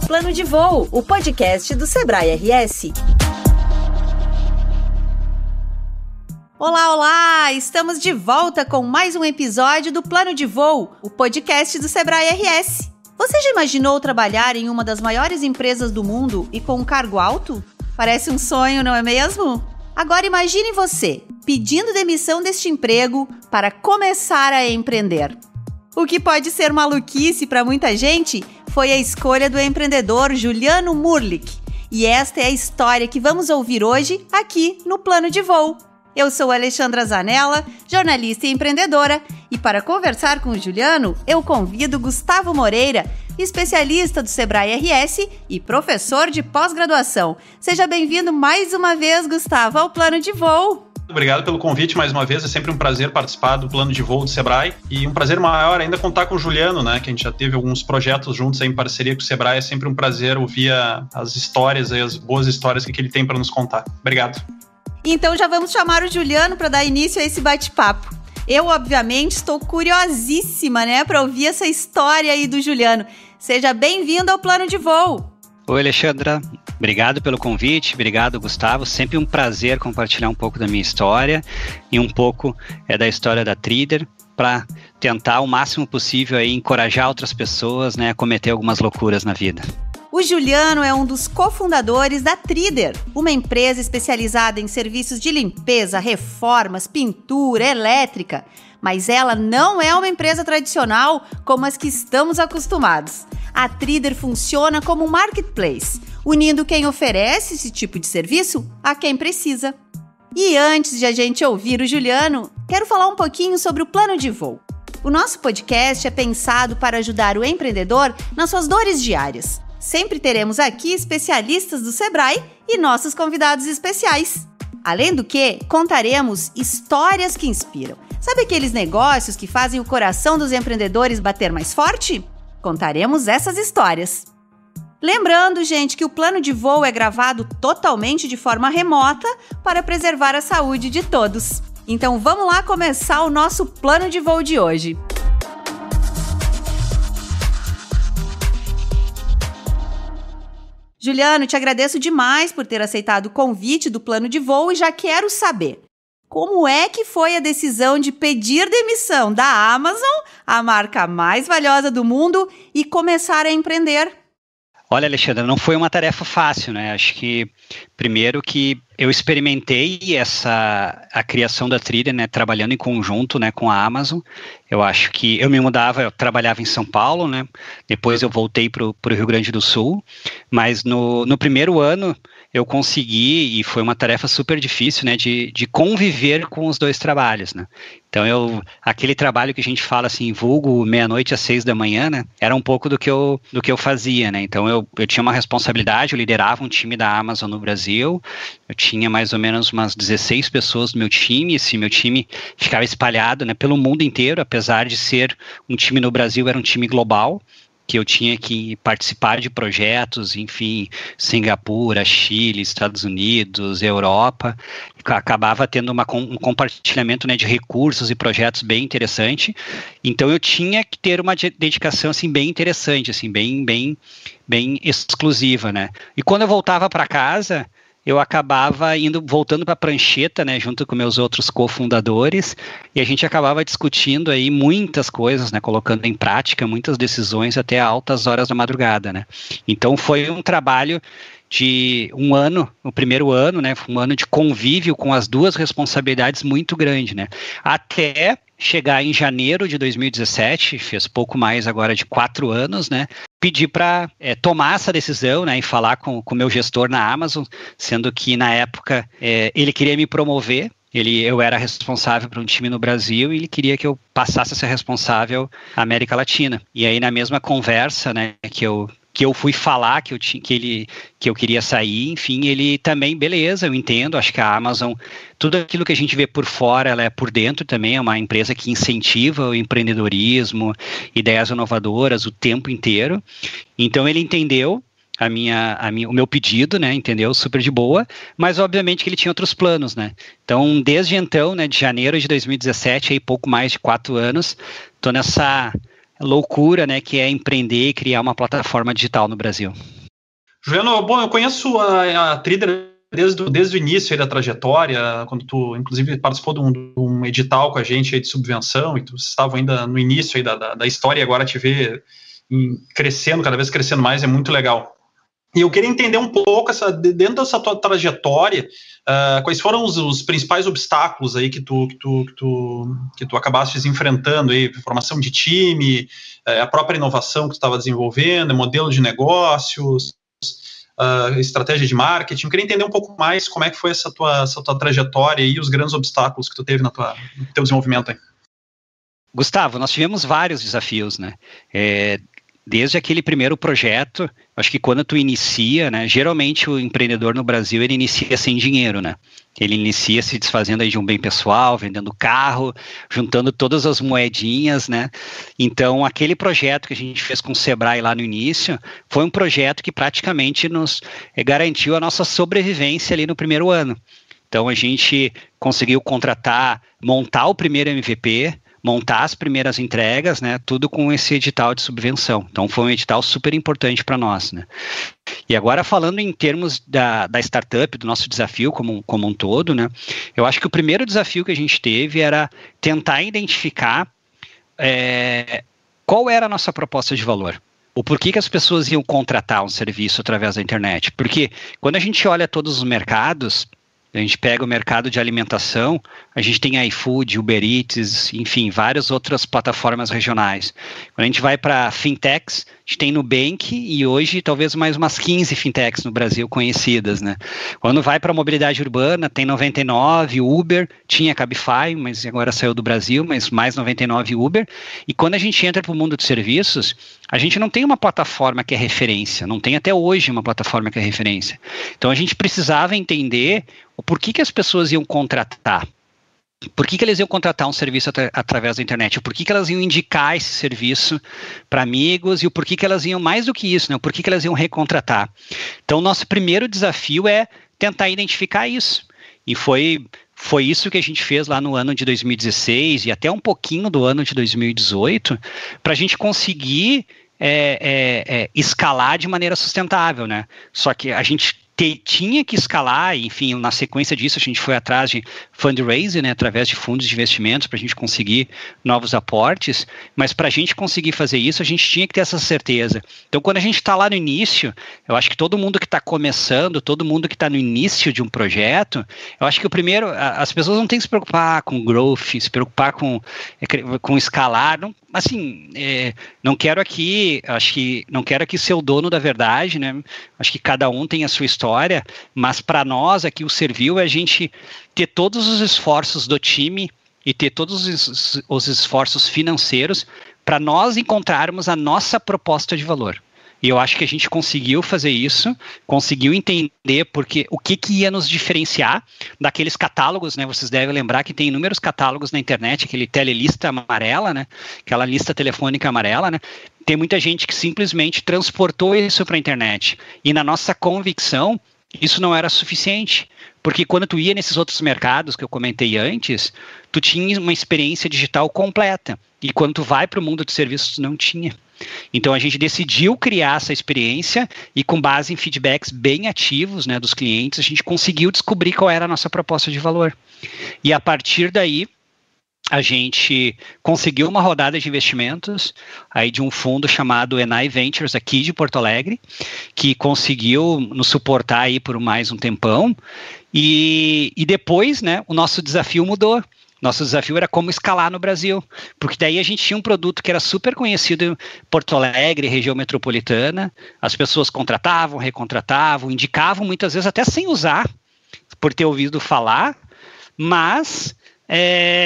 Plano de Voo, o podcast do Sebrae RS. Olá, olá! Estamos de volta com mais um episódio do Plano de Voo, o podcast do Sebrae RS. Você já imaginou trabalhar em uma das maiores empresas do mundo e com um cargo alto? Parece um sonho, não é mesmo? Agora imagine você pedindo demissão deste emprego para começar a empreender. O que pode ser maluquice para muita gente foi a escolha do empreendedor Juliano Murlich. E esta é a história que vamos ouvir hoje aqui no Plano de Voo. Eu sou Alexandra Zanella, jornalista e empreendedora, e para conversar com o Juliano, eu convido Gustavo Moreira, especialista do Sebrae RS e professor de pós-graduação. Seja bem-vindo mais uma vez, Gustavo, ao Plano de Voo. Obrigado pelo convite mais uma vez, é sempre um prazer participar do Plano de Voo do Sebrae e um prazer maior ainda contar com o Juliano, né, que a gente já teve alguns projetos juntos aí em parceria com o Sebrae, é sempre um prazer ouvir as histórias, as boas histórias que ele tem para nos contar. Obrigado. Então já vamos chamar o Juliano para dar início a esse bate-papo. Eu, obviamente, estou curiosíssima, né, para ouvir essa história aí do Juliano. Seja bem-vindo ao Plano de Voo. Oi, Alexandra. Obrigado pelo convite, obrigado, Gustavo. Sempre um prazer compartilhar um pouco da minha história e um pouco da história da Trider para tentar o máximo possível aí encorajar outras pessoas, né, a cometer algumas loucuras na vida. O Juliano é um dos cofundadores da Trider, uma empresa especializada em serviços de limpeza, reformas, pintura, elétrica. Mas ela não é uma empresa tradicional como as que estamos acostumados. A Trider funciona como um marketplace, unindo quem oferece esse tipo de serviço a quem precisa. E antes de a gente ouvir o Juliano, quero falar um pouquinho sobre o Plano de Voo. O nosso podcast é pensado para ajudar o empreendedor nas suas dores diárias. Sempre teremos aqui especialistas do Sebrae e nossos convidados especiais. Além do que, contaremos histórias que inspiram. Sabe aqueles negócios que fazem o coração dos empreendedores bater mais forte? Contaremos essas histórias. Lembrando, gente, que o Plano de Voo é gravado totalmente de forma remota para preservar a saúde de todos. Então vamos lá começar o nosso Plano de Voo de hoje. Juliano, te agradeço demais por ter aceitado o convite do Plano de Voo e já quero saber como é que foi a decisão de pedir demissão da Amazon, a marca mais valiosa do mundo, e começar a empreender? Olha, Alexandre, não foi uma tarefa fácil, né? Acho que, primeiro, que eu experimentei a criação da Trider, né, trabalhando em conjunto, né, com a Amazon. Eu acho que eu trabalhava em São Paulo, né? Depois eu voltei para o Rio Grande do Sul, mas no primeiro ano eu consegui, e foi uma tarefa super difícil, né, de conviver com os dois trabalhos, né? Então, aquele trabalho que a gente fala assim, vulgo meia-noite às 6 da manhã, né, era um pouco do que eu fazia, né? Então, eu tinha uma responsabilidade, eu liderava um time da Amazon no Brasil, eu tinha mais ou menos umas 16 pessoas no meu time, esse meu time ficava espalhado, né, pelo mundo inteiro, apesar de ser um time no Brasil, era um time global, que eu tinha que participar de projetos, enfim, Singapura, Chile, Estados Unidos, Europa, acabava tendo um compartilhamento, né, de recursos e projetos bem interessante, então eu tinha que ter uma dedicação, assim, bem interessante, assim, bem exclusiva, né, e quando eu voltava para casa, eu acabava voltando para a prancheta, né, junto com meus outros cofundadores, e a gente acabava discutindo aí muitas coisas, né, colocando em prática muitas decisões até altas horas da madrugada, né. Então foi um trabalho de um ano, o primeiro ano, né, foi um ano de convívio com as duas responsabilidades muito grande, né, até chegar em janeiro de 2017, fez pouco mais agora de 4 anos, né, pedi para tomar essa decisão, né, e falar com o meu gestor na Amazon, sendo que na época ele queria me promover, eu era responsável por um time no Brasil e ele queria que eu passasse a ser responsável à América Latina. E aí na mesma conversa, né, que eu fui falar que eu queria sair, enfim, ele também, beleza, eu entendo, acho que a Amazon, tudo aquilo que a gente vê por fora, ela é por dentro também, é uma empresa que incentiva o empreendedorismo, ideias inovadoras o tempo inteiro, então ele entendeu o meu pedido, né, entendeu, super de boa, mas obviamente que ele tinha outros planos, né, então desde então, né, de janeiro de 2017, aí pouco mais de 4 anos, tô nessa loucura, né, que é empreender e criar uma plataforma digital no Brasil. Juliano, bom, eu conheço a Trident desde o início aí da trajetória, quando tu, inclusive, participou de um edital com a gente aí de subvenção, e tu estava ainda no início aí da história, e agora te ver crescendo, cada vez crescendo mais, é muito legal. E eu queria entender um pouco, dentro dessa tua trajetória, quais foram os principais obstáculos aí que tu acabaste enfrentando, aí, formação de time, a própria inovação que tu estava desenvolvendo, modelo de negócios, estratégia de marketing. Eu queria entender um pouco mais como é que foi essa tua trajetória e os grandes obstáculos que tu teve no teu desenvolvimento aí. Gustavo, nós tivemos vários desafios, né? Desde aquele primeiro projeto, acho que quando tu inicia, né, geralmente o empreendedor no Brasil, ele inicia sem dinheiro, né? Ele inicia se desfazendo aí de um bem pessoal, vendendo carro, juntando todas as moedinhas, né? Então, aquele projeto que a gente fez com o Sebrae lá no início, foi um projeto que praticamente nos garantiu a nossa sobrevivência ali no primeiro ano. Então, a gente conseguiu montar o primeiro MVP, montar as primeiras entregas, né, tudo com esse edital de subvenção. Então, foi um edital super importante para nós, né. E agora, falando em termos da startup, do nosso desafio como um todo, né, eu acho que o primeiro desafio que a gente teve era tentar identificar qual era a nossa proposta de valor. O porquê que as pessoas iam contratar um serviço através da internet. Porque quando a gente olha todos os mercados, a gente pega o mercado de alimentação, a gente tem iFood, Uber Eats, enfim, várias outras plataformas regionais. Quando a gente vai para fintechs, a gente tem Nubank e hoje talvez mais umas 15 fintechs no Brasil conhecidas, né? Quando vai para a mobilidade urbana, tem 99, Uber, tinha Cabify, mas agora saiu do Brasil, mas mais 99 Uber. E quando a gente entra para o mundo de serviços, a gente não tem uma plataforma que é referência, não tem até hoje uma plataforma que é referência. Então a gente precisava entender o porquê que as pessoas iam contratar. Por que elas iam contratar um serviço através da internet? Por que elas iam indicar esse serviço para amigos? E o porquê que elas iam, mais do que isso, né? O porquê que elas iam recontratar? Então, nosso primeiro desafio é tentar identificar isso. E foi isso que a gente fez lá no ano de 2016 e até um pouquinho do ano de 2018, para a gente conseguir escalar de maneira sustentável, né? Só que a gente tinha que escalar, enfim, na sequência disso a gente foi atrás de fundraising, né, através de fundos de investimentos para a gente conseguir novos aportes, mas para a gente conseguir fazer isso a gente tinha que ter essa certeza. Então quando a gente está lá no início, eu acho que todo mundo que está começando, todo mundo que está no início de um projeto, eu acho que o primeiro, as pessoas não têm que se preocupar com growth, se preocupar com escalar, não, assim, não quero aqui ser o dono da verdade, né? Acho que cada um tem a sua história, mas para nós aqui o serviu é a gente ter todos os esforços do time e ter todos os esforços financeiros para nós encontrarmos a nossa proposta de valor. E eu acho que a gente conseguiu fazer isso, conseguiu entender porque o que ia nos diferenciar daqueles catálogos, né? Vocês devem lembrar que tem inúmeros catálogos na internet, aquele telelista amarela, né? Aquela lista telefônica amarela, né? Tem muita gente que simplesmente transportou isso para a internet. E na nossa convicção, isso não era suficiente. Porque quando tu ia nesses outros mercados que eu comentei antes, tu tinha uma experiência digital completa. E quando tu vai para o mundo de serviços, tu não tinha. Então a gente decidiu criar essa experiência e com base em feedbacks bem ativos, né, dos clientes, a gente conseguiu descobrir qual era a nossa proposta de valor. E a partir daí, a gente conseguiu uma rodada de investimentos aí de um fundo chamado Enai Ventures aqui de Porto Alegre, que conseguiu nos suportar aí por mais um tempão. E depois, né, o nosso desafio mudou. Nosso desafio era como escalar no Brasil, porque daí a gente tinha um produto que era super conhecido em Porto Alegre, região metropolitana, as pessoas contratavam, recontratavam, indicavam muitas vezes até sem usar, por ter ouvido falar, mas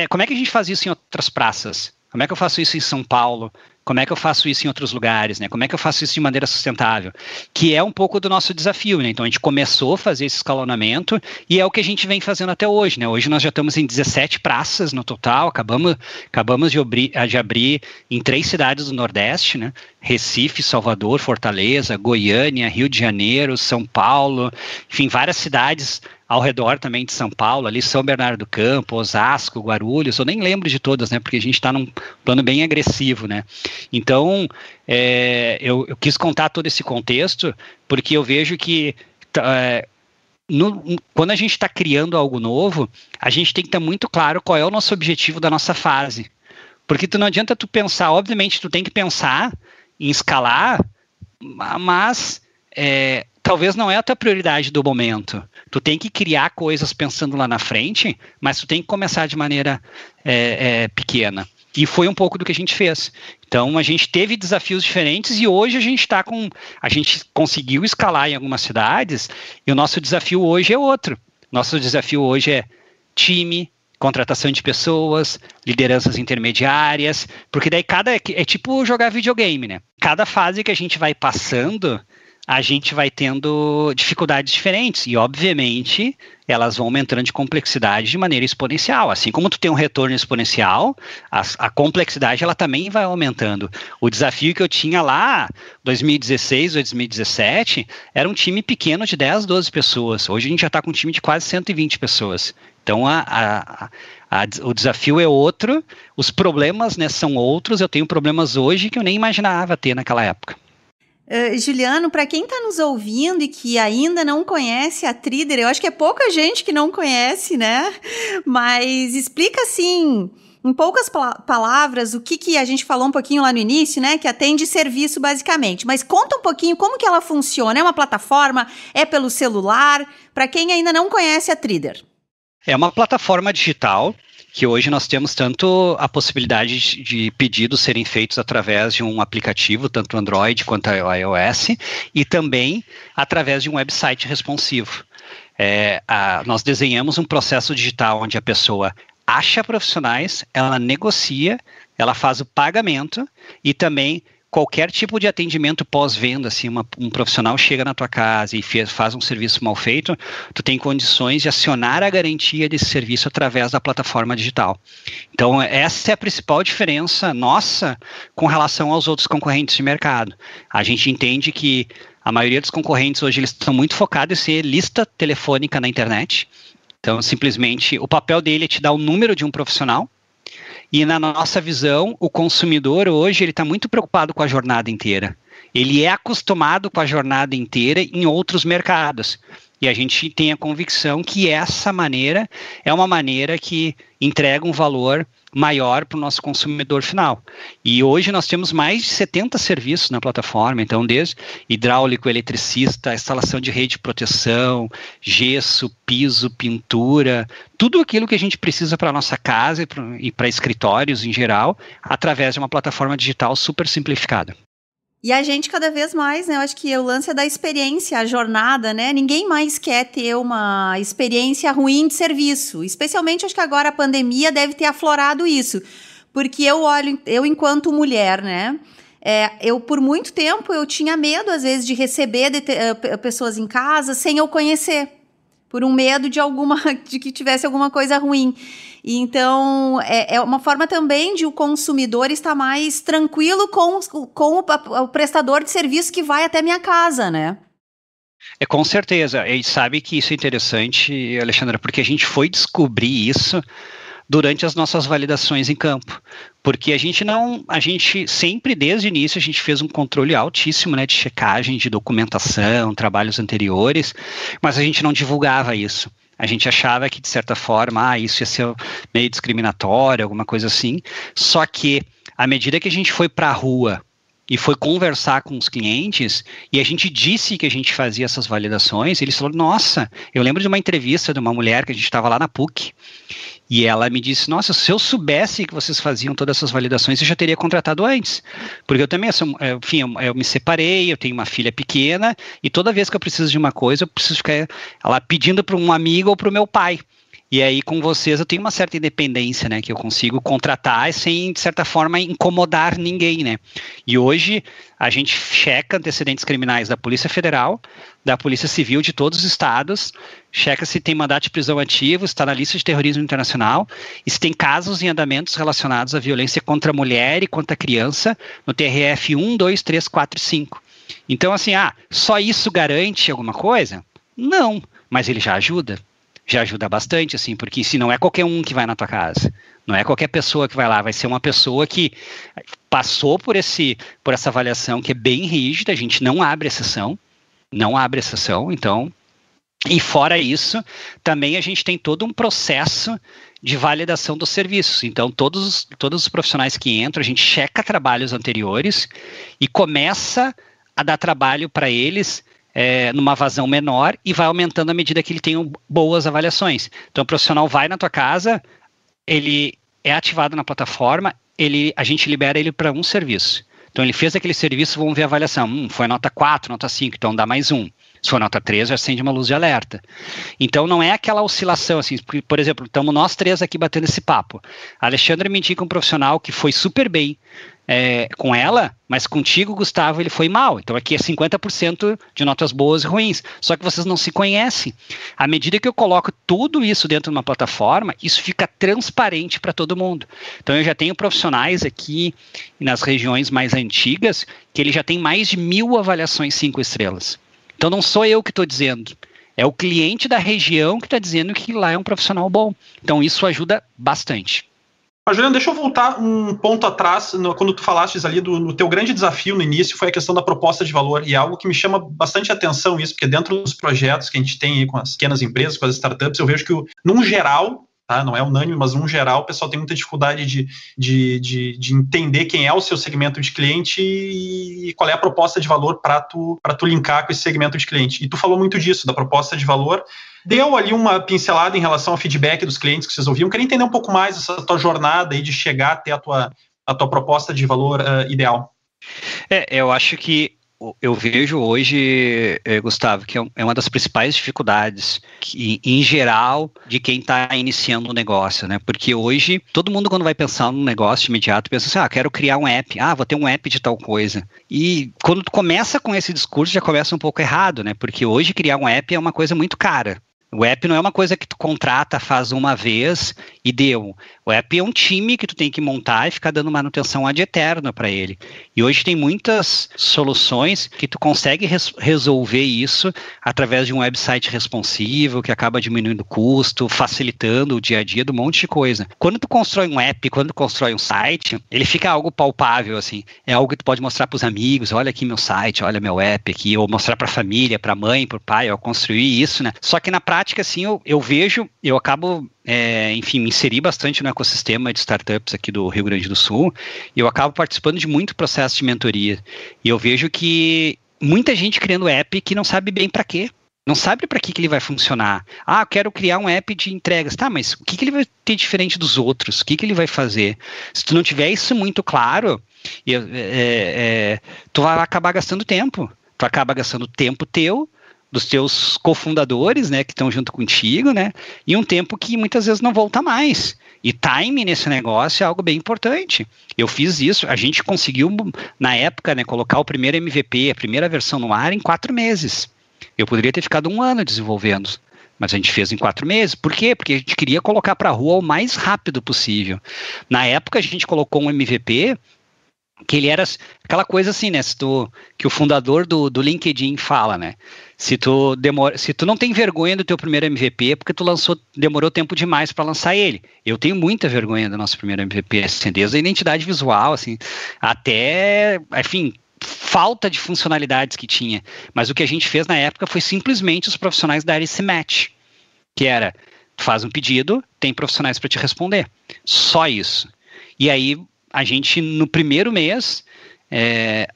como é que a gente faz isso em outras praças? Como é que eu faço isso em São Paulo? Como é que eu faço isso em outros lugares, né? Como é que eu faço isso de maneira sustentável? Que é um pouco do nosso desafio, né? Então a gente começou a fazer esse escalonamento e é o que a gente vem fazendo até hoje, né? Hoje nós já estamos em 17 praças no total, acabamos de abrir em 3 cidades do Nordeste, né? Recife, Salvador, Fortaleza, Goiânia, Rio de Janeiro, São Paulo, enfim, várias cidades ao redor também de São Paulo, ali São Bernardo do Campo, Osasco, Guarulhos, eu nem lembro de todas, né, porque a gente está num plano bem agressivo, né. Então, eu quis contar todo esse contexto, porque eu vejo que quando a gente está criando algo novo, a gente tem que estar muito claro qual é o nosso objetivo da nossa fase. Porque não adianta tu pensar, obviamente tu tem que pensar em escalar, mas talvez não é a tua prioridade do momento. Tu tem que criar coisas pensando lá na frente, mas tu tem que começar de maneira pequena. E foi um pouco do que a gente fez. Então, a gente teve desafios diferentes e hoje a gente conseguiu escalar em algumas cidades e o nosso desafio hoje é outro. Nosso desafio hoje é time, contratação de pessoas, lideranças intermediárias, porque daí é tipo jogar videogame, né? Cada fase que a gente vai passando, a gente vai tendo dificuldades diferentes e, obviamente, elas vão aumentando de complexidade de maneira exponencial. Assim como tu tem um retorno exponencial, a complexidade ela também vai aumentando. O desafio que eu tinha lá, 2016, 2017, era um time pequeno de 10, 12 pessoas. Hoje a gente já está com um time de quase 120 pessoas. Então, o desafio é outro, os problemas, né, são outros. Eu tenho problemas hoje que eu nem imaginava ter naquela época. Juliano, para quem está nos ouvindo e que ainda não conhece a Trider, eu acho que é pouca gente que não conhece, né? Mas explica assim, em poucas palavras, o que a gente falou um pouquinho lá no início, né? Que atende serviço basicamente. Mas conta um pouquinho como que ela funciona. É uma plataforma? É pelo celular? Para quem ainda não conhece a Trider. É uma plataforma digital que hoje nós temos tanto a possibilidade de pedidos serem feitos através de um aplicativo, tanto Android quanto iOS, e também através de um website responsivo. Nós desenhamos um processo digital onde a pessoa acha profissionais, ela negocia, ela faz o pagamento e também qualquer tipo de atendimento pós-venda, assim, um profissional chega na tua casa e faz um serviço mal feito, tu tem condições de acionar a garantia desse serviço através da plataforma digital. Então, essa é a principal diferença nossa com relação aos outros concorrentes de mercado. A gente entende que a maioria dos concorrentes hoje eles estão muito focados em ser lista telefônica na internet. Então, simplesmente, o papel dele é te dar o número de um profissional. E na nossa visão, o consumidor hoje ele está muito preocupado com a jornada inteira. Ele é acostumado com a jornada inteira em outros mercados. E a gente tem a convicção que essa maneira é uma maneira que entrega um valor maior para o nosso consumidor final. E hoje nós temos mais de 70 serviços na plataforma, então desde hidráulico, eletricista, instalação de rede de proteção, gesso, piso, pintura, tudo aquilo que a gente precisa para a nossa casa e para escritórios em geral, através de uma plataforma digital super simplificada. E a gente cada vez mais, né, eu acho que o lance é da experiência, a jornada, né, ninguém mais quer ter uma experiência ruim de serviço, especialmente acho que agora a pandemia deve ter aflorado isso, porque eu enquanto mulher, né, eu por muito tempo eu tinha medo às vezes de receber pessoas em casa sem eu conhecer, por um medo de que tivesse alguma coisa ruim. Então, é uma forma também de o consumidor estar mais tranquilo com o prestador de serviço que vai até minha casa, né? Com certeza. E sabe que isso é interessante, Alexandra, porque a gente foi descobrir isso durante as nossas validações em campo. Porque a gente sempre, desde o início, a gente fez um controle altíssimo, né, de checagem, de documentação, trabalhos anteriores, mas a gente não divulgava isso. A gente achava que, de certa forma, isso ia ser meio discriminatório, alguma coisa assim. Só que, à medida que a gente foi para a rua e foi conversar com os clientes, e a gente disse que a gente fazia essas validações, eles falaram, nossa, eu lembro de uma entrevista de uma mulher que a gente estava lá na PUC, e ela me disse, nossa, se eu soubesse que vocês faziam todas essas validações, eu já teria contratado antes. Porque eu também, eu me separei, eu tenho uma filha pequena, e toda vez que eu preciso de uma coisa, eu preciso ficar lá pedindo para um amigo ou para o meu pai. E aí, com vocês, eu tenho uma certa independência, né, que eu consigo contratar sem, de certa forma, incomodar ninguém, né. E hoje, a gente checa antecedentes criminais da Polícia Federal, da Polícia Civil de todos os estados, checa se tem mandato de prisão ativo, está na lista de terrorismo internacional, e se tem casos em andamentos relacionados à violência contra a mulher e contra a criança, no TRF 1, 2, 3, 4 e 5. Então, assim, só isso garante alguma coisa? Não, mas ele já ajuda. já ajuda bastante, assim, porque se não é qualquer um que vai na tua casa, não é qualquer pessoa que vai lá, vai ser uma pessoa que passou por essa avaliação que é bem rígida, a gente não abre exceção, então, e fora isso, também a gente tem todo um processo de validação dos serviços. Então, todos os profissionais que entram, a gente checa trabalhos anteriores e começa a dar trabalho para eles numa vazão menor e vai aumentando à medida que ele tem boas avaliações. Então, o profissional vai na tua casa, ele é ativado na plataforma, a gente libera ele para um serviço. Então, ele fez aquele serviço, vamos ver a avaliação. Foi nota 4, nota 5, então dá mais um. Se for nota 3, já acende uma luz de alerta. Então, não é aquela oscilação, assim, por exemplo, estamos nós três aqui batendo esse papo. A Alexandra me indica um profissional que foi super bem com ela, mas contigo, Gustavo, ele foi mal. Então, aqui é 50% de notas boas e ruins. Só que vocês não se conhecem. À medida que eu coloco tudo isso dentro de uma plataforma, isso fica transparente para todo mundo. Então, eu já tenho profissionais aqui nas regiões mais antigas que ele já tem mais de 1.000 avaliações 5 estrelas. Então, não sou eu que estou dizendo, é o cliente da região que está dizendo que lá é um profissional bom. Então, isso ajuda bastante. Mas, Juliano, deixa eu voltar um ponto atrás, quando tu falastes ali do teu grande desafio no início, foi a questão da proposta de valor, e é algo que me chama bastante atenção isso, porque dentro dos projetos que a gente tem aí com as pequenas empresas, com as startups, eu vejo que, num geral, tá, não é unânime, mas num geral, o pessoal tem muita dificuldade de entender quem é o seu segmento de cliente e qual é a proposta de valor para tu linkar com esse segmento de cliente. E tu falou muito disso, da proposta de valor. Deu ali uma pincelada em relação ao feedback dos clientes que vocês ouviam. Queria entender um pouco mais essa tua jornada aí de chegar até a tua proposta de valor ideal. Eu acho que eu vejo hoje, Gustavo, que é uma das principais dificuldades, em geral, de quem está iniciando um negócio, né? Porque hoje, todo mundo, quando vai pensar num negócio de imediato, pensa assim, quero criar um app, vou ter um app de tal coisa. E quando tu começa com esse discurso, já começa um pouco errado, né? Porque hoje criar um app é uma coisa muito cara. O app não é uma coisa que tu contrata, faz uma vez e deu. O app é um time que tu tem que montar e ficar dando manutenção ad eterno para ele. E hoje tem muitas soluções que tu consegue resolver isso através de um website responsivo, que acaba diminuindo o custo, facilitando o dia a dia de um monte de coisa. Quando tu constrói um app, quando tu constrói um site, ele fica algo palpável, assim. É algo que tu pode mostrar para os amigos, olha aqui meu site, olha meu app aqui, ou mostrar para a família, para a mãe, para o pai, eu construí isso, né? Só que na prática, assim, eu acabo, enfim, me inseri bastante no ecossistema de startups aqui do Rio Grande do Sul, e eu acabo participando de muito processo de mentoria. E eu vejo que muita gente criando app que não sabe bem para quê. Não sabe para que ele vai funcionar. Eu quero criar um app de entregas. Tá, mas o que ele vai ter diferente dos outros? O que ele vai fazer? Se tu não tiver isso muito claro, tu vai acabar gastando tempo. Tu acaba gastando tempo teu, dos teus cofundadores, né, que estão junto contigo, né, e um tempo que muitas vezes não volta mais. E time nesse negócio é algo bem importante. Eu fiz isso, a gente conseguiu, na época, né, colocar o primeiro MVP, a primeira versão no ar em 4 meses. Eu poderia ter ficado 1 ano desenvolvendo, mas a gente fez em 4 meses. Por quê? Porque a gente queria colocar para a rua o mais rápido possível. Na época, a gente colocou um MVP que ele era aquela coisa assim, né, que o fundador do LinkedIn fala, né, se tu não tem vergonha do teu primeiro MVP, é porque tu demorou tempo demais para lançar ele. Eu tenho muita vergonha do nosso primeiro MVP, assim, desde a identidade visual, assim, até, enfim, falta de funcionalidades que tinha. Mas o que a gente fez na época foi simplesmente os profissionais darem esse match, que era, tu faz um pedido, tem profissionais para te responder. Só isso. E aí, a gente, no primeiro mês,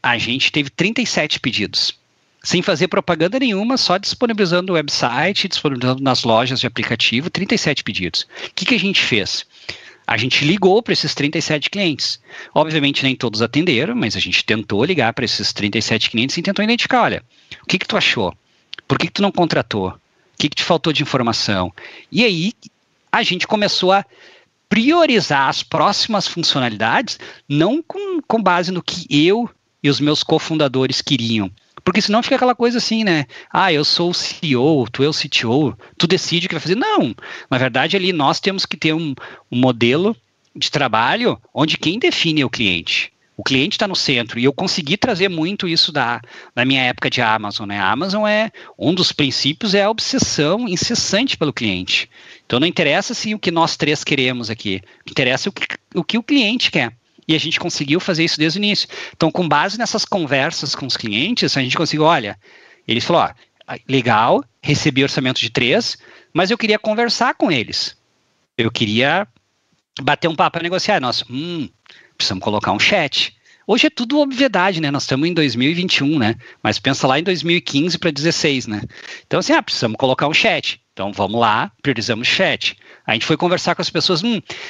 a gente teve 37 pedidos, sem fazer propaganda nenhuma, só disponibilizando o website, disponibilizando nas lojas de aplicativo, 37 pedidos. O que a gente fez? A gente ligou para esses 37 clientes. Obviamente, nem todos atenderam, mas a gente tentou ligar para esses 37 clientes e tentou identificar, olha, o que tu achou? Por que tu não contratou? O que te faltou de informação? E aí, a gente começou a priorizar as próximas funcionalidades, não com base no que eu e os meus cofundadores queriam. Porque senão fica aquela coisa assim, né? Eu sou o CEO, tu é o CTO, tu decide o que vai fazer. Não, na verdade ali nós temos que ter um modelo de trabalho onde quem define é o cliente. O cliente está no centro, e eu consegui trazer muito isso da minha época de Amazon, né? A Amazon um dos princípios é a obsessão incessante pelo cliente. Então não interessa se o que nós três queremos aqui, o que interessa é o que o cliente quer. E a gente conseguiu fazer isso desde o início. Então, com base nessas conversas com os clientes, a gente conseguiu, olha, eles falaram, legal, recebi orçamento de 3, mas eu queria conversar com eles. Eu queria bater um papo para negociar. Nós, precisamos colocar um chat. Hoje é tudo obviedade, né? Nós estamos em 2021, né? Mas pensa lá em 2015 para 2016, né? Então, assim, precisamos colocar um chat. Então, vamos lá, priorizamos chat. A gente foi conversar com as pessoas,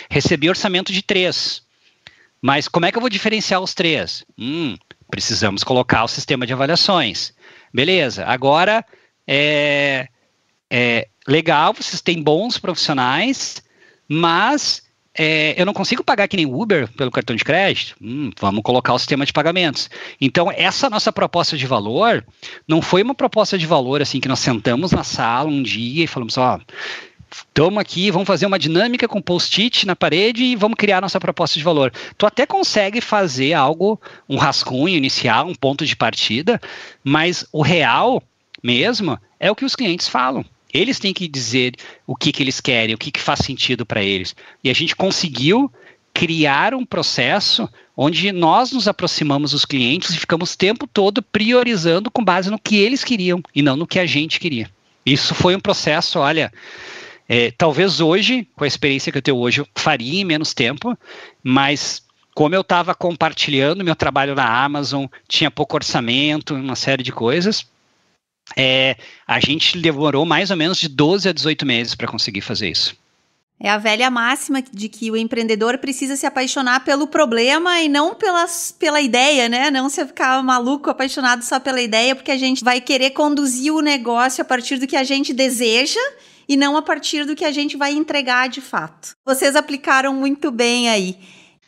recebi orçamento de 3, mas como é que eu vou diferenciar os 3? Precisamos colocar o sistema de avaliações. Beleza, agora legal, vocês têm bons profissionais, mas eu não consigo pagar que nem Uber pelo cartão de crédito. Vamos colocar o sistema de pagamentos. Então, essa nossa proposta de valor não foi uma proposta de valor assim que nós sentamos na sala um dia e falamos, estamos aqui, vamos fazer uma dinâmica com post-it na parede e vamos criar nossa proposta de valor. Tu até consegue fazer algo, um rascunho inicial, um ponto de partida, mas o real mesmo é o que os clientes falam. Eles têm que dizer o que eles querem, o que faz sentido para eles. E a gente conseguiu criar um processo onde nós nos aproximamos dos clientes e ficamos o tempo todo priorizando com base no que eles queriam e não no que a gente queria. Isso foi um processo, olha, talvez hoje, com a experiência que eu tenho hoje, eu faria em menos tempo, mas como eu estava compartilhando meu trabalho na Amazon, tinha pouco orçamento, uma série de coisas, a gente demorou mais ou menos de 12 a 18 meses para conseguir fazer isso. É a velha máxima de que o empreendedor precisa se apaixonar pelo problema e não pela ideia, né? Não se ficar maluco, apaixonado só pela ideia, porque a gente vai querer conduzir o negócio a partir do que a gente deseja e não a partir do que a gente vai entregar de fato. Vocês aplicaram muito bem aí.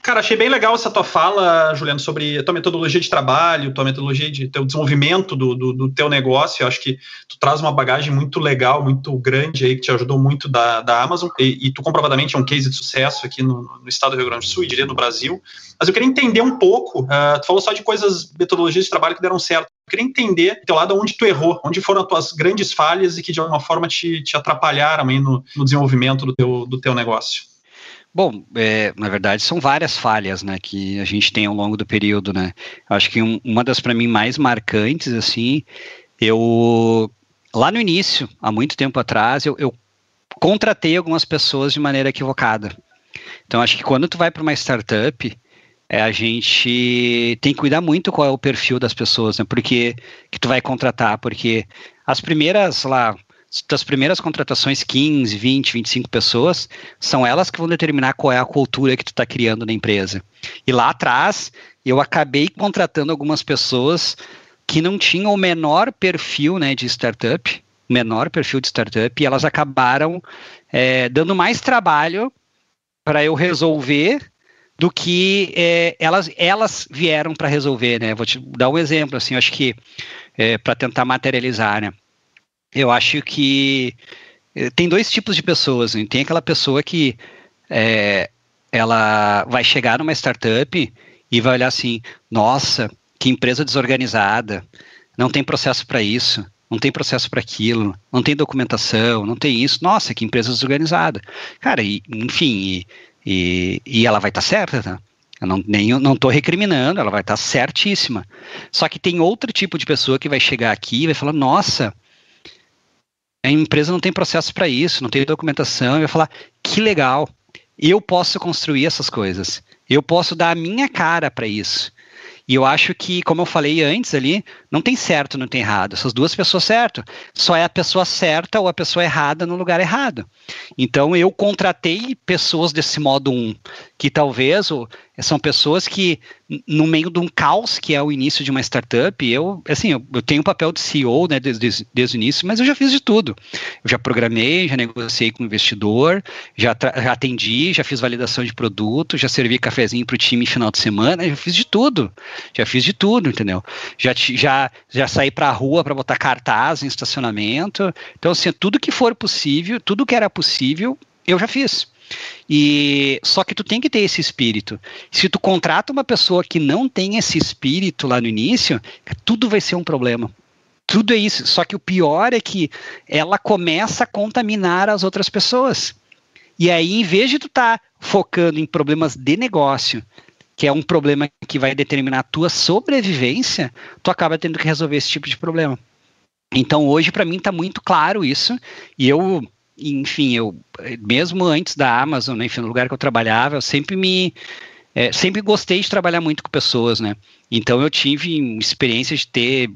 Cara, achei bem legal essa tua fala, Juliano, sobre a tua metodologia de trabalho, tua metodologia de teu desenvolvimento do teu negócio. Eu acho que tu traz uma bagagem muito legal, muito grande aí, que te ajudou muito da Amazon, e tu comprovadamente é um case de sucesso aqui no estado do Rio Grande do Sul e diria no Brasil. Mas eu queria entender um pouco, tu falou só de metodologias de trabalho que deram certo. Eu queria entender do teu lado onde tu errou, onde foram as tuas grandes falhas e que de alguma forma te atrapalharam aí no desenvolvimento do teu negócio. Bom, na verdade são várias falhas, né, que a gente tem ao longo do período, né. Acho que uma das, para mim, mais marcantes, assim, lá no início, há muito tempo atrás, eu contratei algumas pessoas de maneira equivocada. Então, acho que quando tu vai para uma startup, a gente tem que cuidar muito qual é o perfil das pessoas, né, porque que tu vai contratar, porque as primeiras, das primeiras contratações, 15, 20, 25 pessoas, são elas que vão determinar qual é a cultura que tu está criando na empresa. E lá atrás, eu acabei contratando algumas pessoas que não tinham o menor perfil, né, de startup, e elas acabaram dando mais trabalho para eu resolver do que elas vieram para resolver, né? Vou te dar um exemplo, assim, eu acho que para tentar materializar, né? Eu acho que tem dois tipos de pessoas, né? Tem aquela pessoa que ela vai chegar numa startup e vai olhar assim, nossa, que empresa desorganizada, não tem processo para isso, não tem processo para aquilo, não tem documentação, não tem isso, nossa, que empresa desorganizada. Cara, enfim, e ela vai estar certa, tá? Eu não estou recriminando, ela vai estar certíssima. Só que tem outro tipo de pessoa que vai chegar aqui e vai falar, nossa, a empresa não tem processo para isso, não tem documentação, e vai falar, que legal, eu posso construir essas coisas, eu posso dar a minha cara para isso. E eu acho que, como eu falei antes ali, não tem certo, não tem errado. Essas duas pessoas certas, só é a pessoa certa ou a pessoa errada no lugar errado. Então, eu contratei pessoas desse modo 1, que talvez são pessoas que, no meio de um caos que é o início de uma startup, eu tenho o papel de CEO, né, desde o início, mas eu já fiz de tudo. Eu já programei, já negociei com o investidor, já atendi, já fiz validação de produto, já servi cafezinho para o time final de semana, já fiz de tudo. Já fiz de tudo, entendeu? Já saí para a rua para botar cartaz em estacionamento. Então, assim, tudo que for possível, tudo que era possível, Eu já fiz. E só que tu tem que ter esse espírito. Se tu contrata uma pessoa que não tem esse espírito lá no início, tudo vai ser um problema. Tudo é isso. Só que o pior é que ela começa a contaminar as outras pessoas. E aí, em vez de tu estar focando em problemas de negócio, que é um problema que vai determinar a tua sobrevivência, tu acaba tendo que resolver esse tipo de problema. Então, hoje, para mim, está muito claro isso. E eu, enfim, mesmo antes da Amazon, né, enfim, no lugar que eu trabalhava, eu sempre gostei de trabalhar muito com pessoas, né? Então, eu tive experiência de ter,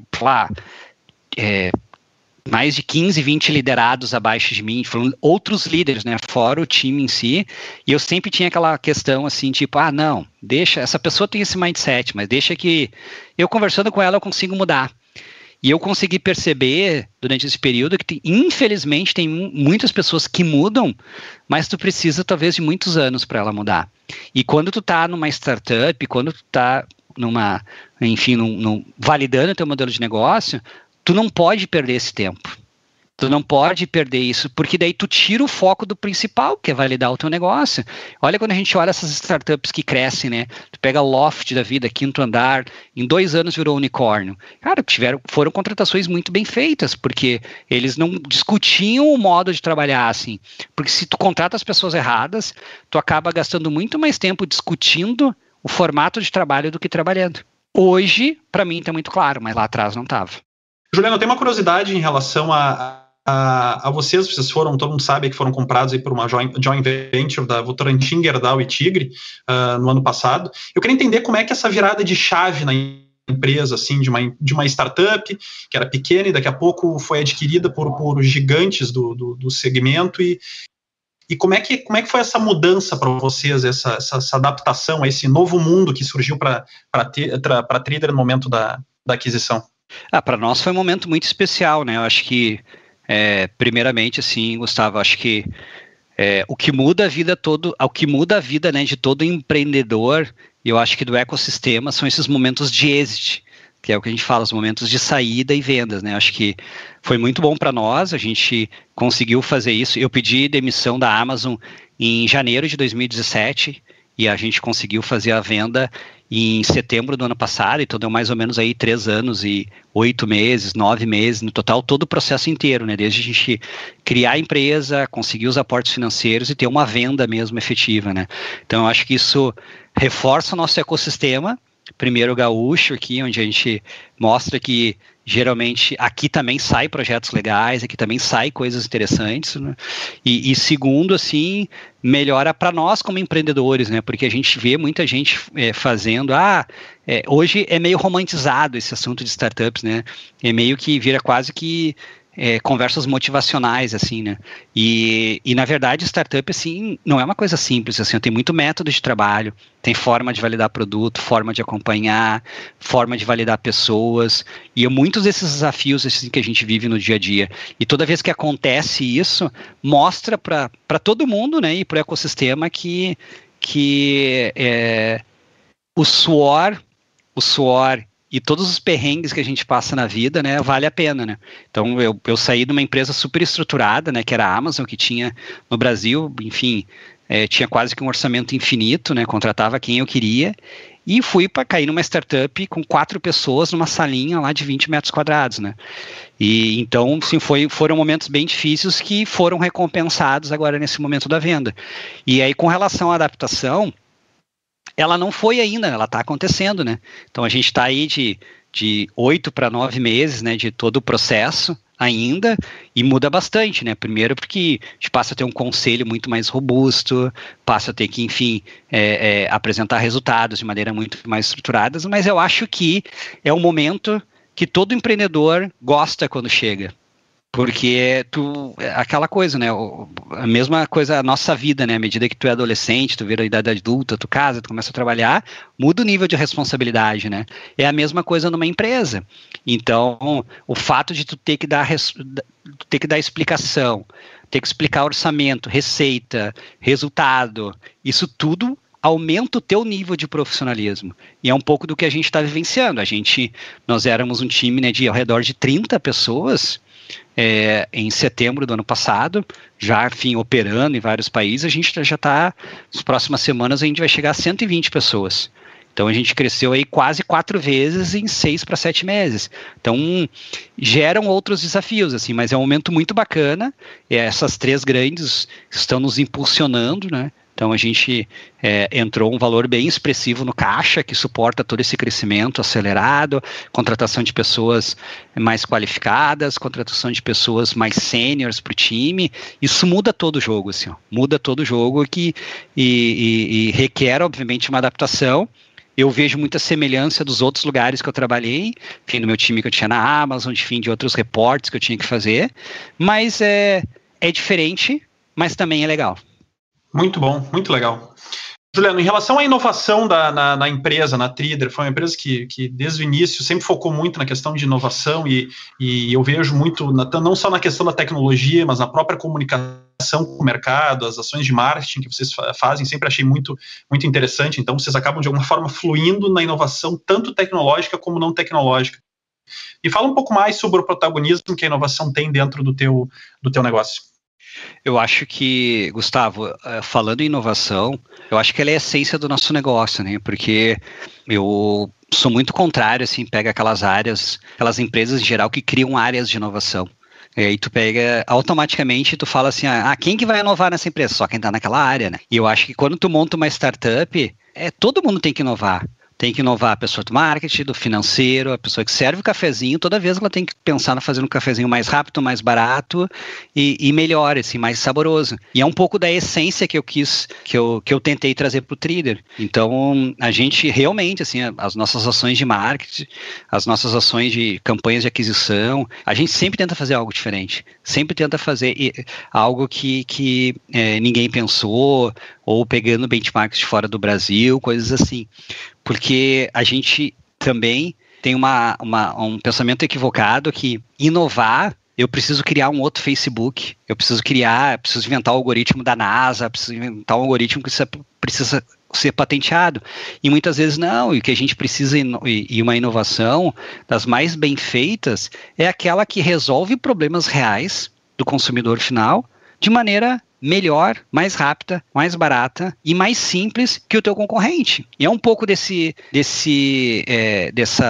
mais de 15, 20 liderados abaixo de mim, falando outros líderes, né, fora o time em si, e eu sempre tinha aquela questão assim, tipo, não, deixa, essa pessoa tem esse mindset, mas deixa que eu conversando com ela eu consigo mudar. E eu consegui perceber durante esse período que infelizmente tem muitas pessoas que mudam, mas tu precisa talvez de muitos anos para ela mudar. E quando tu tá numa startup, quando tu tá validando o teu modelo de negócio, tu não pode perder esse tempo. Tu não pode perder isso, porque daí tu tira o foco do principal, que é validar o teu negócio. Olha quando a gente olha essas startups que crescem, né? Tu pega Loft da vida, Quinto Andar, em 2 anos virou unicórnio. Cara, foram contratações muito bem feitas, porque eles não discutiam o modo de trabalhar assim. Porque se tu contrata as pessoas erradas, tu acaba gastando muito mais tempo discutindo o formato de trabalho do que trabalhando. Hoje, para mim, tá muito claro, mas lá atrás não tava. Juliano, eu tenho uma curiosidade em relação a vocês todo mundo sabe que foram comprados aí por uma joint venture da Votorantim, Gerdau e Tigre no ano passado. Eu queria entender como é que essa virada de chave na empresa, assim, de uma startup que era pequena e daqui a pouco foi adquirida por gigantes do segmento e como é que foi essa mudança para vocês, essa adaptação a esse novo mundo que surgiu para a Trident no momento da aquisição? Para nós foi um momento muito especial, né? Eu acho que, primeiramente, assim, Gustavo, acho que o que muda a vida, né, de todo empreendedor, eu acho que do ecossistema, são esses momentos de exit, que é o que a gente fala, os momentos de saída e vendas, né? Acho que foi muito bom para nós, a gente conseguiu fazer isso. Eu pedi demissão da Amazon em janeiro de 2017 e a gente conseguiu fazer a venda em setembro do ano passado, então deu mais ou menos aí 3 anos e 8 meses, 9 meses, no total, todo o processo inteiro, né? Desde a gente criar a empresa, conseguir os aportes financeiros e ter uma venda mesmo efetiva, né? Então, eu acho que isso reforça o nosso ecossistema, primeiro gaúcho aqui, onde a gente mostra que geralmente aqui também sai projetos legais, aqui também sai coisas interessantes, né? E segundo, assim, melhora para nós como empreendedores, né? Porque a gente vê muita gente fazendo, hoje é meio romantizado esse assunto de startups, né? É meio que vira quase que conversas motivacionais, assim, né? E na verdade, startup, assim, não é uma coisa simples, assim, tem muito método de trabalho, tem forma de validar produto, forma de acompanhar, forma de validar pessoas, e muitos desses desafios, assim, que a gente vive no dia a dia. E toda vez que acontece isso, mostra para todo mundo, né, e para o ecossistema que o suor e todos os perrengues que a gente passa na vida, né, vale a pena, né? Então, eu saí de uma empresa super estruturada, né, que era a Amazon, que tinha no Brasil, enfim, tinha quase que um orçamento infinito, né, contratava quem eu queria, e fui para cair numa startup com 4 pessoas numa salinha lá de 20 metros quadrados, né? E então, sim, foram momentos bem difíceis que foram recompensados agora nesse momento da venda. E aí, com relação à adaptação, ela não foi ainda, ela está acontecendo, né? Então a gente está aí de 8 para 9 meses, né, de todo o processo ainda, e muda bastante, né? Primeiro porque a gente passa a ter um conselho muito mais robusto, passa a ter que, enfim, apresentar resultados de maneira muito mais estruturada, mas eu acho que é um momento que todo empreendedor gosta quando chega. Porque aquela coisa, né, a mesma coisa, a nossa vida, né, à medida que tu é adolescente, tu vira a idade adulta, tu casa, tu começa a trabalhar, muda o nível de responsabilidade, né, é a mesma coisa numa empresa. Então, o fato de tu ter que dar explicação, ter que explicar orçamento, receita, resultado, isso tudo aumenta o teu nível de profissionalismo. E é um pouco do que a gente está vivenciando. Nós éramos um time, né, de ao redor de 30 pessoas. em setembro do ano passado, já, enfim, operando em vários países. A gente já está, nas próximas semanas, a gente vai chegar a 120 pessoas. Então, a gente cresceu aí quase 4 vezes em 6 para 7 meses. Então, geram outros desafios, assim, mas é um momento muito bacana. Essas 3 grandes estão nos impulsionando, né? Então, a gente entrou um valor bem expressivo no caixa, que suporta todo esse crescimento acelerado, contratação de pessoas mais qualificadas, contratação de pessoas mais sêniores para o time. Isso muda todo o jogo, assim, ó. Muda todo o jogo e requer, obviamente, uma adaptação. Eu vejo muita semelhança dos outros lugares que eu trabalhei, enfim, no meu time que eu tinha na Amazon, enfim, de outros reportes que eu tinha que fazer, mas é diferente, mas também é legal. Muito bom, muito legal. Juliano, em relação à inovação na empresa, na Tridder, foi uma empresa que desde o início sempre focou muito na questão de inovação e eu vejo muito, não só na questão da tecnologia, mas na própria comunicação com o mercado, as ações de marketing que vocês fazem, sempre achei muito, muito interessante. Então, vocês acabam, de alguma forma, fluindo na inovação, tanto tecnológica como não tecnológica. E fala um pouco mais sobre o protagonismo que a inovação tem dentro do teu negócio. Eu acho que, Gustavo, falando em inovação, eu acho que ela é a essência do nosso negócio, né? Porque eu sou muito contrário, assim, pega aquelas áreas, aquelas empresas em geral que criam áreas de inovação. E aí tu pega, automaticamente tu fala assim, quem que vai inovar nessa empresa? Só quem tá naquela área, né? E eu acho que quando tu monta uma startup, todo mundo tem que inovar. Tem que inovar a pessoa do marketing, do financeiro, a pessoa que serve o cafezinho, toda vez ela tem que pensar na fazer um cafezinho mais rápido, mais barato e melhor, assim, mais saboroso. E é um pouco da essência que eu quis, que eu tentei trazer para o Tridder. Então, a gente realmente, assim, as nossas ações de marketing, as nossas ações de campanhas de aquisição, a gente sempre tenta fazer algo diferente. Sempre tenta fazer algo que ninguém pensou, ou pegando benchmarks de fora do Brasil, coisas assim. Porque a gente também tem um pensamento equivocado que inovar, eu preciso criar um outro Facebook, eu preciso inventar o algoritmo da NASA, preciso inventar um algoritmo que precisa ser patenteado. E muitas vezes não, e o que a gente precisa, e uma inovação das mais bem feitas, é aquela que resolve problemas reais do consumidor final de maneira melhor, mais rápida, mais barata e mais simples que o teu concorrente. E é um pouco dessa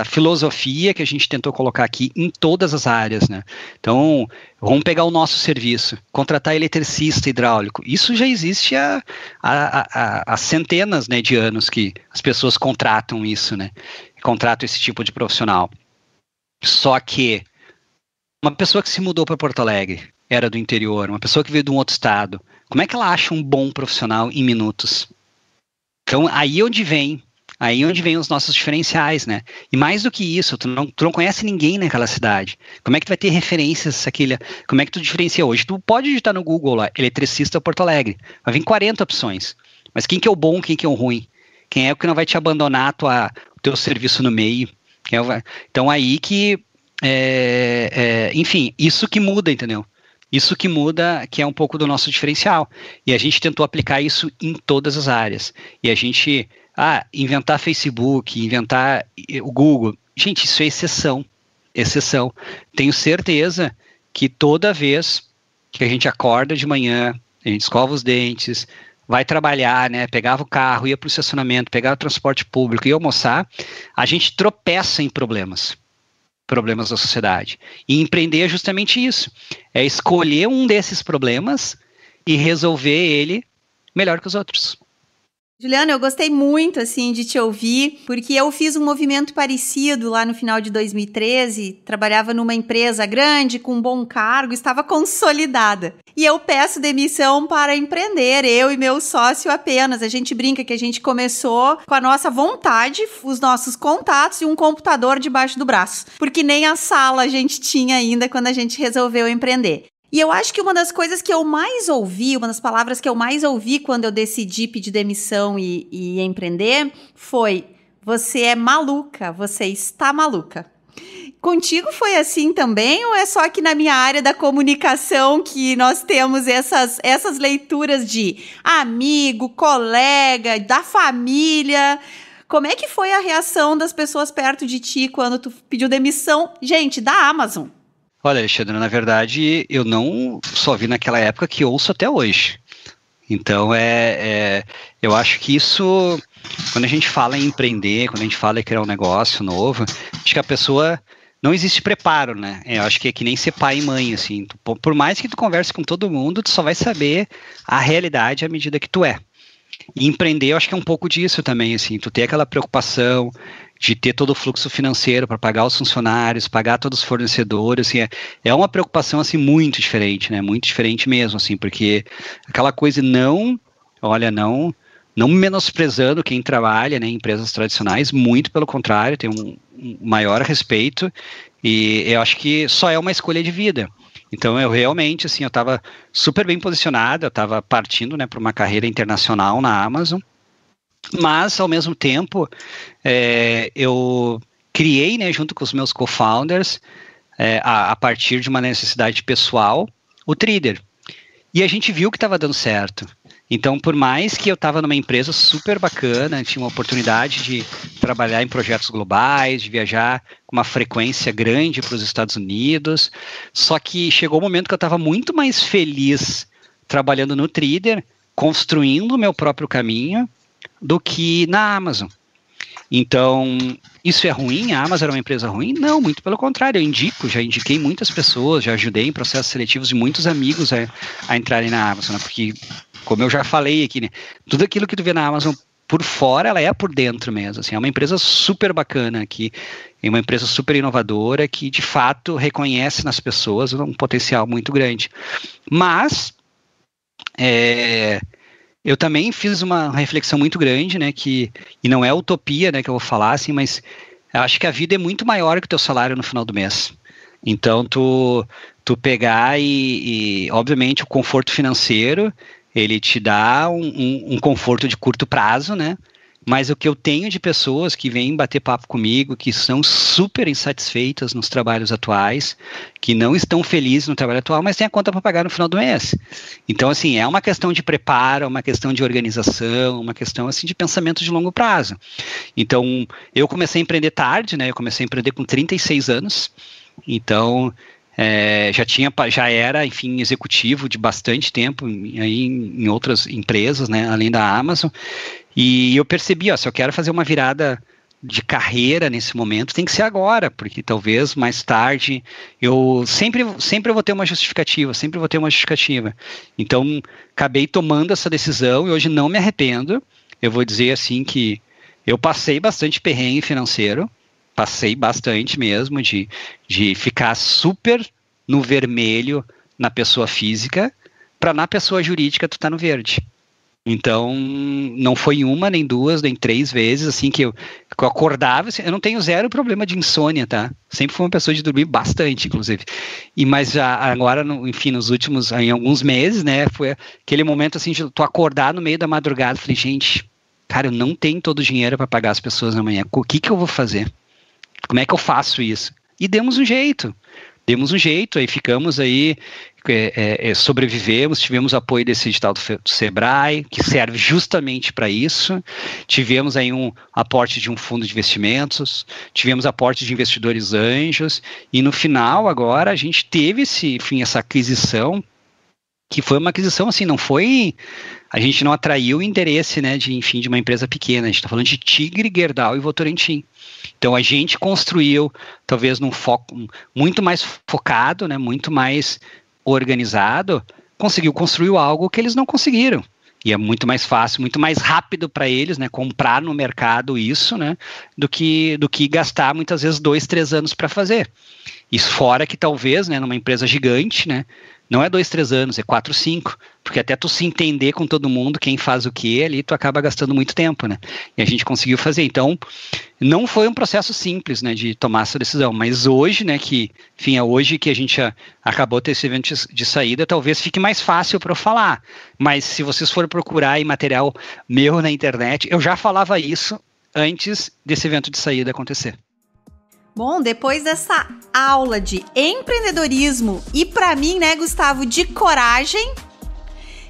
filosofia que a gente tentou colocar aqui em todas as áreas, né? Então, vamos pegar o nosso serviço, contratar eletricista hidráulico. Isso já existe há centenas, né, de anos que as pessoas contratam isso, né? Contratam esse tipo de profissional. Só que uma pessoa que se mudou para Porto Alegre, era do interior, uma pessoa que veio de um outro estado, como é que ela acha um bom profissional em minutos? Então, aí onde vem os nossos diferenciais, né? E mais do que isso, tu não conhece ninguém naquela cidade. Como é que tu vai ter referências como é que tu diferencia hoje? Tu pode digitar no Google lá, eletricista Porto Alegre, vai vir 40 opções. Mas quem que é o bom, quem que é o ruim? Quem é o que não vai te abandonar o teu serviço no meio? Então, aí que, enfim, isso que muda, entendeu? Isso que muda, que é um pouco do nosso diferencial. E a gente tentou aplicar isso em todas as áreas. E a gente, inventar Facebook, inventar o Google. Gente, isso é exceção. Exceção. Tenho certeza que toda vez que a gente acorda de manhã, a gente escova os dentes, vai trabalhar, né? Pegava o carro, ia para o estacionamento, pegava o transporte público, ia almoçar, a gente tropeça em problemas da sociedade. E empreender é justamente isso. É escolher um desses problemas e resolver ele melhor que os outros. Juliano, eu gostei muito, assim, de te ouvir, porque eu fiz um movimento parecido lá no final de 2013, trabalhava numa empresa grande, com um bom cargo, estava consolidada. E eu peço demissão para empreender, eu e meu sócio apenas. A gente brinca que a gente começou com a nossa vontade, os nossos contatos e um computador debaixo do braço, porque nem a sala a gente tinha ainda quando a gente resolveu empreender. E eu acho que uma das coisas que eu mais ouvi, uma das palavras que eu mais ouvi quando eu decidi pedir demissão e empreender foi: você é maluca, você está maluca. Contigo foi assim também, ou é só que na minha área da comunicação que nós temos essas leituras de amigo, colega, da família? Como é que foi a reação das pessoas perto de ti quando tu pediu demissão, gente, da Amazon? Olha, Alexandre, na verdade, eu não só vi naquela época que ouço até hoje. Então, eu acho que isso, quando a gente fala em empreender, quando a gente fala em criar um negócio novo, acho que a pessoa, não existe preparo, né? Eu acho que é que nem ser pai e mãe, assim. Por mais que tu converse com todo mundo, tu só vai saber a realidade à medida que tu é. E empreender, eu acho que é um pouco disso também, assim, tu ter aquela preocupação de ter todo o fluxo financeiro para pagar os funcionários, pagar todos os fornecedores, assim, é uma preocupação, assim, muito diferente, né, muito diferente mesmo, assim, porque aquela coisa não menosprezando quem trabalha, né, em empresas tradicionais, muito pelo contrário, tem um maior respeito, e eu acho que só é uma escolha de vida. Então, eu realmente, assim, eu estava super bem posicionado, eu estava partindo, né, para uma carreira internacional na Amazon, mas, ao mesmo tempo, eu criei, né, junto com os meus co-founders, a partir de uma necessidade pessoal, o Trider. E a gente viu que estava dando certo. Então, por mais que eu estava numa empresa super bacana, tinha uma oportunidade de trabalhar em projetos globais, de viajar com uma frequência grande para os Estados Unidos, só que chegou o momento que eu estava muito mais feliz trabalhando no Trider, construindo o meu próprio caminho, do que na Amazon. Então, isso é ruim? A Amazon era uma empresa ruim? Não, muito pelo contrário, já indiquei muitas pessoas, já ajudei em processos seletivos de muitos amigos a entrarem na Amazon, né? Porque, como eu já falei aqui, né, tudo aquilo que tu vê na Amazon por fora, ela é por dentro mesmo, assim, é uma empresa super bacana, é uma empresa super inovadora, que de fato reconhece nas pessoas um potencial muito grande. Mas, eu também fiz uma reflexão muito grande, né, e não é utopia, né, que eu vou falar, assim, mas eu acho que a vida é muito maior que o teu salário no final do mês. Então, tu pegar e obviamente, o conforto financeiro, ele te dá um conforto de curto prazo, né, mas o que eu tenho de pessoas que vêm bater papo comigo, que são super insatisfeitas nos trabalhos atuais, que não estão felizes no trabalho atual, mas têm a conta para pagar no final do mês. Então, assim, é uma questão de preparo, uma questão de organização, uma questão, assim, de pensamento de longo prazo. Então, eu comecei a empreender tarde, né? Eu comecei a empreender com 36 anos. Então, já era, enfim, executivo de bastante tempo aí em outras empresas, né? Além da Amazon. E eu percebi, se eu quero fazer uma virada de carreira nesse momento, tem que ser agora, porque talvez mais tarde eu sempre vou ter uma justificativa, Então, acabei tomando essa decisão e hoje não me arrependo. Eu vou dizer assim que eu passei bastante perrengue financeiro, passei bastante mesmo de ficar super no vermelho na pessoa física, para na pessoa jurídica tu tá no verde. Então, não foi uma, nem duas, nem três vezes, assim, que eu acordava, assim, eu não tenho zero problema de insônia, tá? Sempre fui uma pessoa de dormir bastante, inclusive. Mas já agora, enfim, nos últimos, em alguns meses, né, foi aquele momento, assim, de tu acordar no meio da madrugada, falei, gente, cara, eu não tenho todo o dinheiro para pagar as pessoas amanhã, o que eu vou fazer? Como é que eu faço isso? E demos um jeito, aí ficamos aí, sobrevivemos, tivemos apoio desse edital do Sebrae, que serve justamente para isso, tivemos aí um aporte de um fundo de investimentos, tivemos aporte de investidores anjos, e no final agora a gente teve essa aquisição, que foi uma aquisição assim, a gente não atraiu o interesse, né, de uma empresa pequena, a gente está falando de Tigre, Gerdau e Votorantim. Então a gente construiu, talvez num foco muito mais focado, né, muito mais organizado, conseguiu construir algo que eles não conseguiram. E é muito mais fácil, muito mais rápido para eles, né, comprar no mercado isso, né, do que gastar muitas vezes 2, 3 anos para fazer. Isso fora que talvez, né, numa empresa gigante, né, não é 2, 3 anos, é 4, 5, porque até tu se entender com todo mundo, quem faz o que ali, tu acaba gastando muito tempo, né, e a gente conseguiu fazer. Então, não foi um processo simples, né, de tomar essa decisão, mas hoje, né, é hoje que a gente acabou de ter esse evento de saída, talvez fique mais fácil para eu falar, mas se vocês forem procurar em material meu na internet, eu já falava isso antes desse evento de saída acontecer. Bom, depois dessa aula de empreendedorismo e para mim, né, Gustavo, de coragem,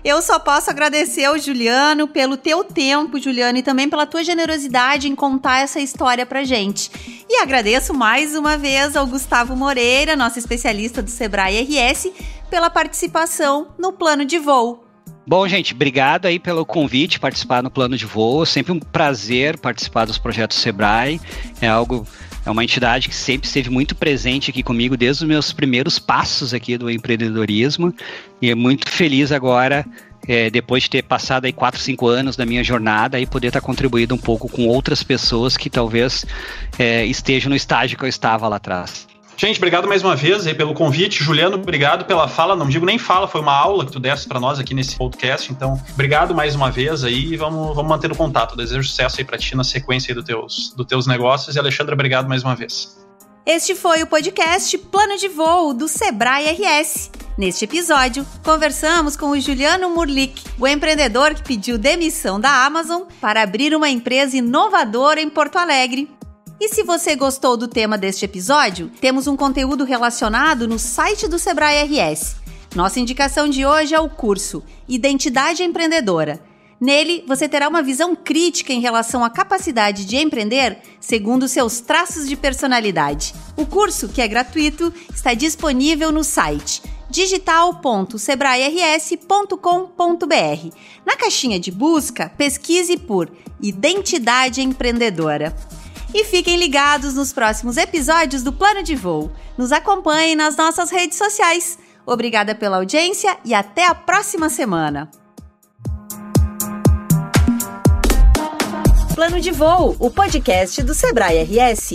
Eu só posso agradecer ao Juliano pelo teu tempo, Juliano, e também pela tua generosidade em contar essa história pra gente. E agradeço mais uma vez ao Gustavo Moreira, nosso especialista do Sebrae RS, pela participação no Plano de Voo. Bom, gente, obrigado aí pelo convite, participar no Plano de Voo. Sempre um prazer participar dos projetos Sebrae. É uma entidade que sempre esteve muito presente aqui comigo desde os meus primeiros passos aqui do empreendedorismo. E é muito feliz agora, depois de ter passado aí 4, 5 anos da minha jornada, e poder estar contribuindo um pouco com outras pessoas que talvez estejam no estágio que eu estava lá atrás. Gente, obrigado mais uma vez aí pelo convite. Juliano, obrigado pela fala. Não digo nem fala, foi uma aula que tu deste para nós aqui nesse podcast. Então, obrigado mais uma vez aí e vamos manter o contato. Desejo sucesso aí para ti na sequência aí dos teus negócios. E, Alexandra, obrigado mais uma vez. Este foi o podcast Plano de Voo do Sebrae RS. Neste episódio, conversamos com o Juliano Murlik, o empreendedor que pediu demissão da Amazon para abrir uma empresa inovadora em Porto Alegre. E se você gostou do tema deste episódio, temos um conteúdo relacionado no site do Sebrae RS. Nossa indicação de hoje é o curso Identidade Empreendedora. Nele, você terá uma visão crítica em relação à capacidade de empreender segundo seus traços de personalidade. O curso, que é gratuito, está disponível no site digital.sebrae-rs.com.br. Na caixinha de busca, pesquise por Identidade Empreendedora. E fiquem ligados nos próximos episódios do Plano de Voo. Nos acompanhem nas nossas redes sociais. Obrigada pela audiência e até a próxima semana. Plano de Voo, o podcast do Sebrae RS.